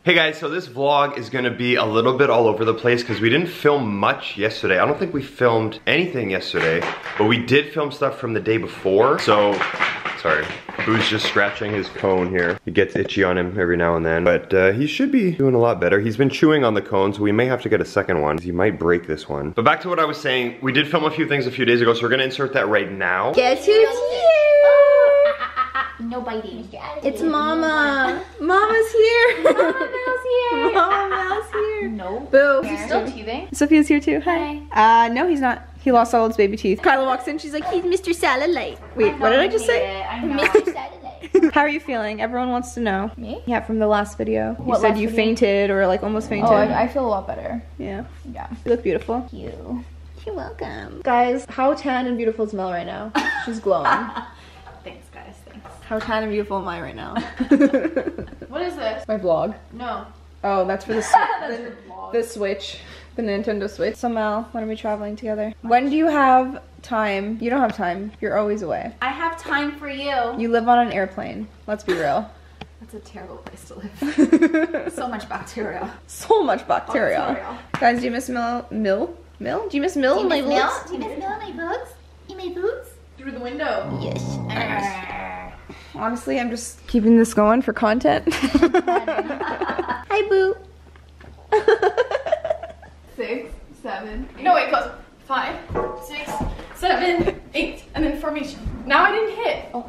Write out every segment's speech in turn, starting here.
Hey guys, so this vlog is gonna be a little bit all over the place because we didn't film much yesterday. I don't think we filmed anything yesterday, but we did film stuff from the day before. So, sorry, Boo's just scratching his cone here. It gets itchy on him every now and then, but he should be doing a lot better. He's been chewing on the cone, so we may have to get a second one. He might break this one. But back to what I was saying, we did film a few things a few days ago, so we're gonna insert that right now. Guess who's here? No biting. It's Mama. Mama's here. Mama Mel's here. Mama Mel's here. No. Boo. He's still teething. Sophia's here too. Hi. No, he's not. He lost all his baby teeth. Kyla walks in. She's like, he's Mr. Satellite. Wait, what did I just say? Mr. Satellite. How are you feeling? Everyone wants to know. Me? Yeah, from the last video. You What said last you video? fainted or like almost fainted. Oh, I feel a lot better. Yeah. Yeah. You look beautiful. Thank you. You're welcome. Guys, how tan and beautiful is Mel right now? She's glowing. Thanks, guys. Thanks. How tan and beautiful am I right now? What is this? My vlog. No. Oh, that's for the That's the Switch. The Nintendo Switch. So Mel, when are we traveling together? When do you have time? You don't have time. You're always away. I have time for you. You live on an airplane. Let's be real. That's a terrible place to live. So much bacteria. So much bacteria. Bacteria. Guys, do you miss Mill? Do you miss Mill in my boots? Do you miss Mel in my boots? In my boots? Through the window. Yes. Honestly, I'm just keeping this going for content. Hi, Boo. 6, 7. No, wait, it goes 5, 6, 7, 8, and then formation. Now I didn't hit. Oh.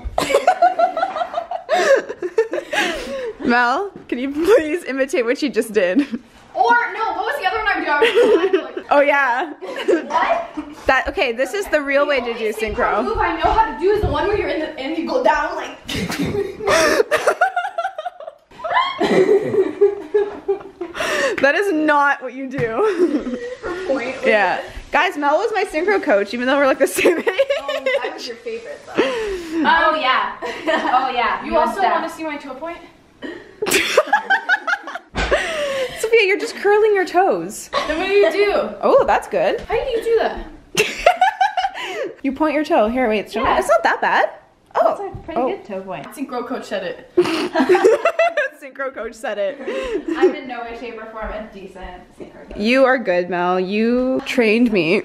Mel, can you please imitate what you just did? Or no, what was the other one I would do? I was like, Oh yeah. what? That okay, this is the real way to The do only synchro move synchro. I know how to do is the one where you're in the and you go down like. That is not what you do. Point. Yeah. Guys, Mel was my synchro coach, even though we're like the same age. Oh, I was your favorite though. Oh yeah. Oh yeah. You also want to see my toe point? Sophia, you're just curling your toes. Then what do you do? Oh, that's good. How do you do that? You point your toe. Here, wait, show me. Yeah. It's not that bad. That's Oh. a pretty good toe point. Synchro coach said it. Synchro coach said it. I'm in no way, shape, or form a decent synchro coach. You are good, Mel. You trained me.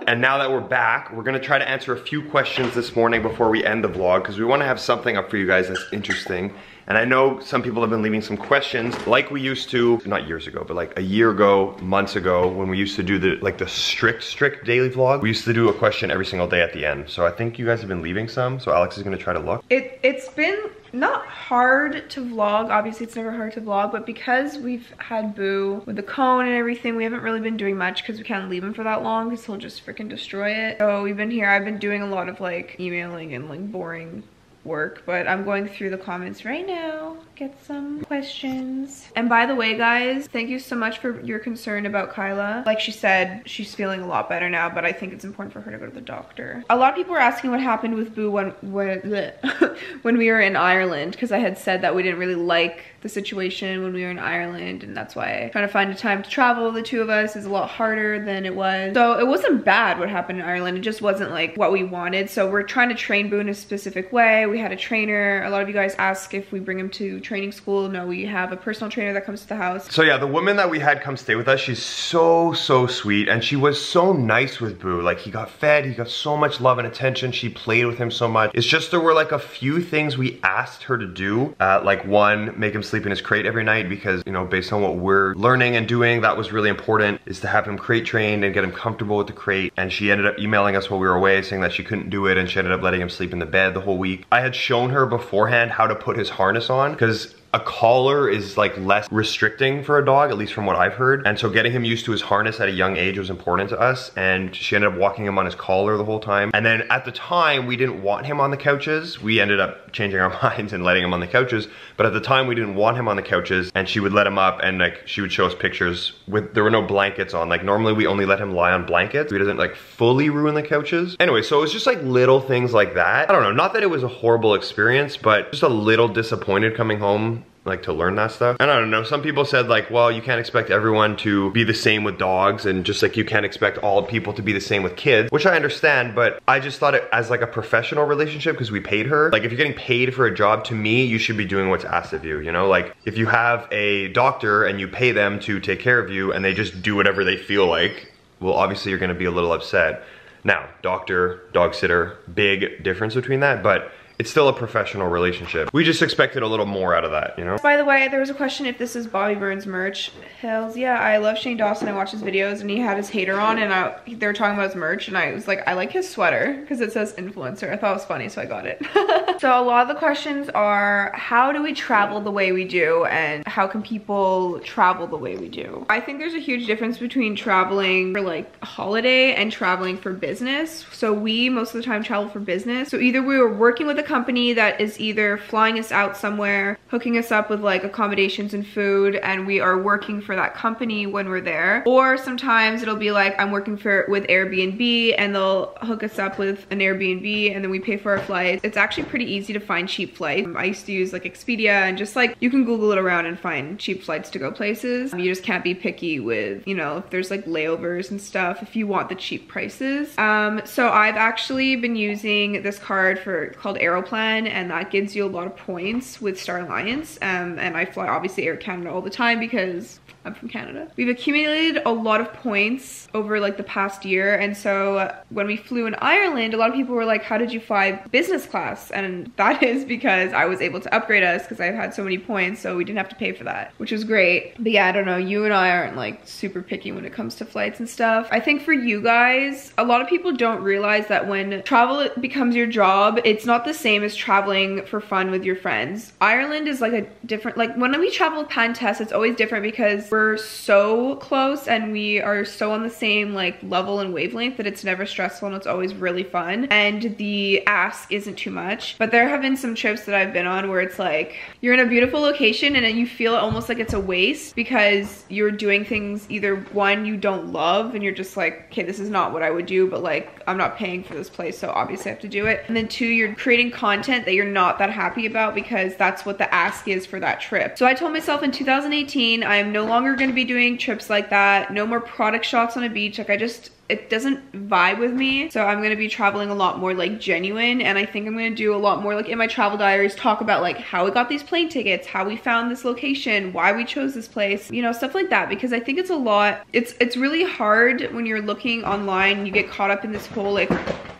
And now that we're back, we're gonna try to answer a few questions this morning before we end the vlog because we wanna have something up for you guys that's interesting. And I know some people have been leaving some questions like we used to, not years ago, but like a year ago, months ago, when we used to do the strict daily vlog. We used to do a question every single day at the end. So I think you guys have been leaving some, so Alex is gonna try to look. It's been not hard to vlog. Obviously, it's never hard to vlog, but because we've had Boo with the cone and everything, we haven't really been doing much because we can't leave him for that long because he'll just freaking destroy it. So we've been here. I've been doing a lot of like emailing and like boring work, but I'm going through the comments right now, get some questions. And by the way, guys, thank you so much for your concern about Kyla. Like she said, she's feeling a lot better now, but I think it's important for her to go to the doctor. A lot of people were asking what happened with Boo when we were in Ireland, because I had said that we didn't really like the situation when we were in Ireland, and that's why trying to find a time to travel, the two of us, is a lot harder than it was. So it wasn't bad what happened in Ireland, it just wasn't like what we wanted. So we're trying to train Boo in a specific way. We had a trainer. A lot of you guys ask if we bring him to training school. No, we have a personal trainer that comes to the house. So yeah, the woman that we had come stay with us, she's so sweet, and she was so nice with Boo. Like, he got fed, he got so much love and attention, she played with him so much. It's just there were like a few things we asked her to do. Like one, make him sleep in his crate every night because, you know, based on what we're learning and doing, that was really important, is to have him crate trained and get him comfortable with the crate. And she ended up emailing us while we were away saying that she couldn't do it, and she ended up letting him sleep in the bed the whole week. I had shown her beforehand how to put his harness on because a collar is like less restricting for a dog, at least from what I've heard. And so getting him used to his harness at a young age was important to us. And she ended up walking him on his collar the whole time. And then at the time, we didn't want him on the couches. We ended up changing our minds and letting him on the couches. But at the time, we didn't want him on the couches. And she would let him up, and like she would show us pictures with, there were no blankets on. Like normally we only let him lie on blankets. He doesn't like fully ruin the couches. Anyway, so it was just like little things like that. I don't know, not that it was a horrible experience, but just a little disappointed coming home like to learn that stuff. And I don't know, some people said like, well, you can't expect everyone to be the same with dogs, and just like you can't expect all people to be the same with kids, which I understand, but I just thought it as like a professional relationship because we paid her. Like if you're getting paid for a job, to me, you should be doing what's asked of you, you know? Like if you have a doctor and you pay them to take care of you and they just do whatever they feel like, well, obviously you're gonna be a little upset. Now, doctor, dog sitter, big difference between that, but it's still a professional relationship. We just expected a little more out of that, you know? By the way, there was a question if this is Bobby Burns merch. Hells yeah, I love Shane Dawson. I watch his videos and he had his hater on and they were talking about his merch and I was like, I like his sweater because it says influencer. I thought it was funny, so I got it. So a lot of the questions are, how do we travel the way we do and how can people travel the way we do? I think there's a huge difference between traveling for like a holiday and traveling for business. So we most of the time travel for business. So either we were working with a company that is either flying us out somewhere, hooking us up with like accommodations and food, and we are working for that company when we're there. Or sometimes it'll be like I'm working with Airbnb and they'll hook us up with an Airbnb and then we pay for our flights. It's actually pretty easy to find cheap flights. I used to use like Expedia and just like you can Google it around and find cheap flights to go places. You just can't be picky with, you know, if there's like layovers and stuff if you want the cheap prices. So I've actually been using this card called Aeroplan, and that gives you a lot of points with Star Alliance, and I fly obviously Air Canada all the time because I'm from Canada. We've accumulated a lot of points over like the past year, and so when we flew in Ireland, a lot of people were like, how did you fly business class? And that is because I was able to upgrade us because I've had so many points, so we didn't have to pay for that, which was great. But yeah, I don't know, you and I aren't like super picky when it comes to flights and stuff. I think for you guys, a lot of people don't realize that when travel becomes your job, it's not the same as traveling for fun with your friends. Ireland is like a different, like when we travel with Pat and Tess, it's always different because we're so close and we are so on the same like level and wavelength that it's never stressful and it's always really fun, and the ask isn't too much. But there have been some trips that I've been on where it's like you're in a beautiful location and then you feel almost like it's a waste because you're doing things either one you don't love and you're just like, okay, this is not what I would do, but like I'm not paying for this place, so obviously I have to do it. And then two, you're creating content that you're not that happy about because that's what the ask is for that trip. So I told myself in 2018 I am no longer going to be doing trips like that. No more product shots on a beach. Like it doesn't vibe with me. So I'm gonna be traveling a lot more like genuine, and I think I'm gonna do a lot more like in my travel diaries, talk about like how we got these plane tickets, how we found this location, why we chose this place, you know, stuff like that, because I think it's a lot. It's really hard when you're looking online, you get caught up in this whole like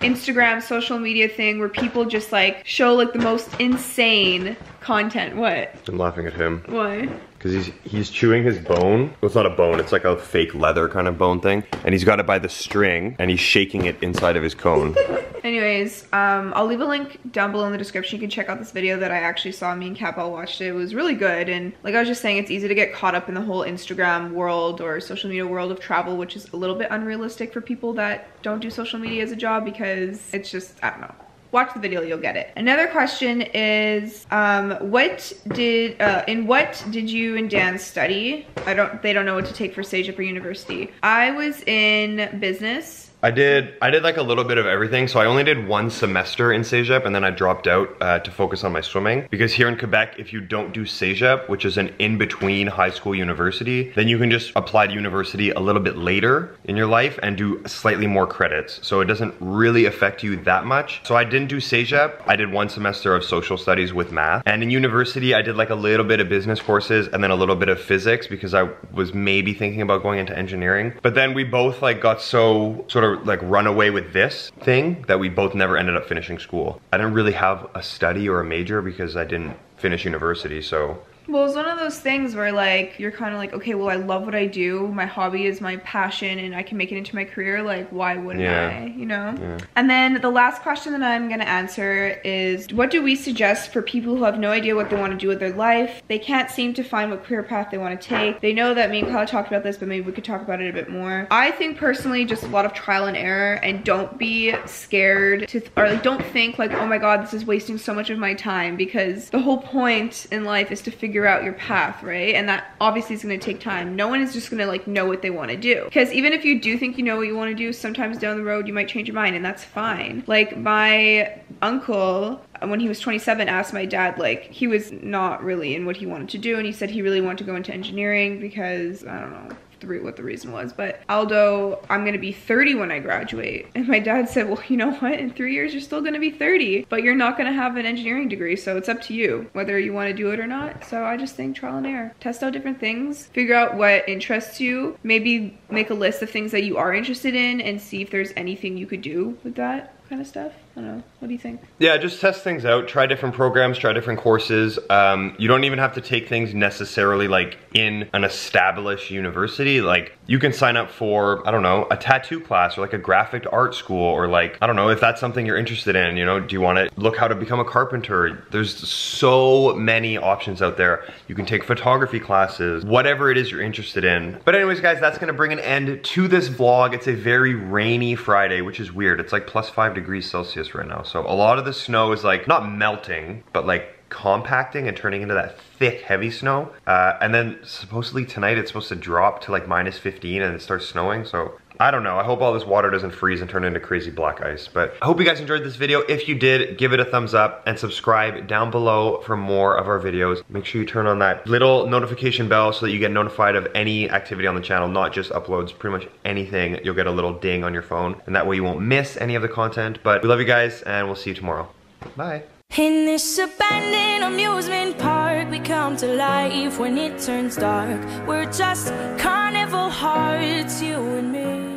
Instagram social media thing where people just like show like the most insane content. What? I'm laughing at him. Why? Because he's chewing his bone. Well, it's not a bone, it's like a fake leather kind of bone thing. And he's got it by the string and he's shaking it inside of his cone. Anyways, I'll leave a link down below in the description. You can check out this video that I actually saw. Me and Kat all watched it. It was really good. And like I was just saying, it's easy to get caught up in the whole Instagram world or social media world of travel, which is a little bit unrealistic for people that don't do social media as a job because it's just, I don't know. Watch the video, you'll get it. Another question is, in what did you and Dan study? They don't know what to take for CEGEP or university. I was in business. I did like a little bit of everything. So I only did one semester in CEGEP and then I dropped out to focus on my swimming, because here in Quebec, if you don't do CEGEP, which is an in-between high school university, then you can just apply to university a little bit later in your life and do slightly more credits. So it doesn't really affect you that much. So I didn't do CEGEP. I did one semester of social studies with math. And in university, I did like a little bit of business courses and then a little bit of physics because I was maybe thinking about going into engineering. But then we both like got so sort of like run away with this thing that we both never ended up finishing school. I didn't really have a study or a major because I didn't finish university, so. Well, it's one of those things where like, you're kind of like, okay, well, I love what I do. My hobby is my passion and I can make it into my career. Like, why wouldn't I, you know? Yeah. And then the last question that I'm gonna answer is, what do we suggest for people who have no idea what they want to do with their life? They can't seem to find what career path they want to take. They know that me and Kyle talked about this, but maybe we could talk about it a bit more. I think personally, just a lot of trial and error, and don't be scared to, or like, don't think like, oh my God, this is wasting so much of my time, because the whole point in life is to figure out your path, right? And that obviously is going to take time. No one is just going to like know what they want to do, because even if you do think you know what you want to do, sometimes down the road you might change your mind, and that's fine. Like my uncle, when he was 27, asked my dad, like, he was not really in what he wanted to do, and he said he really wanted to go into engineering because, I don't know what the reason was, but Aldo, I'm gonna be 30 when I graduate. And my dad said, well, you know what, in 3 years you're still gonna be 30, but you're not gonna have an engineering degree, so it's up to you whether you want to do it or not. So I just think trial and error, test out different things, figure out what interests you, maybe make a list of things that you are interested in and see if there's anything you could do with that kind of stuff. I don't know, what do you think? Yeah, just test things out, try different programs, try different courses. You don't even have to take things necessarily like in an established university. Like you can sign up for, I don't know, a tattoo class or like a graphic art school, or like, I don't know, if that's something you're interested in, you know, do you want to look how to become a carpenter? There's so many options out there. You can take photography classes, whatever it is you're interested in. But anyways, guys, that's gonna bring an end to this vlog. It's a very rainy Friday, which is weird. It's like +5 degrees Celsius right now. So a lot of the snow is like not melting, but like compacting and turning into that thick, heavy snow. And then supposedly tonight it's supposed to drop to like -15 and it starts snowing. So I don't know. I hope all this water doesn't freeze and turn into crazy black ice. But I hope you guys enjoyed this video. If you did, give it a thumbs up and subscribe down below for more of our videos. Make sure you turn on that little notification bell so that you get notified of any activity on the channel, not just uploads, pretty much anything. You'll get a little ding on your phone, and that way you won't miss any of the content. But we love you guys, and we'll see you tomorrow. Bye. In this abandoned amusement park, we come to life when it turns dark. We're just carnival hearts, you and me.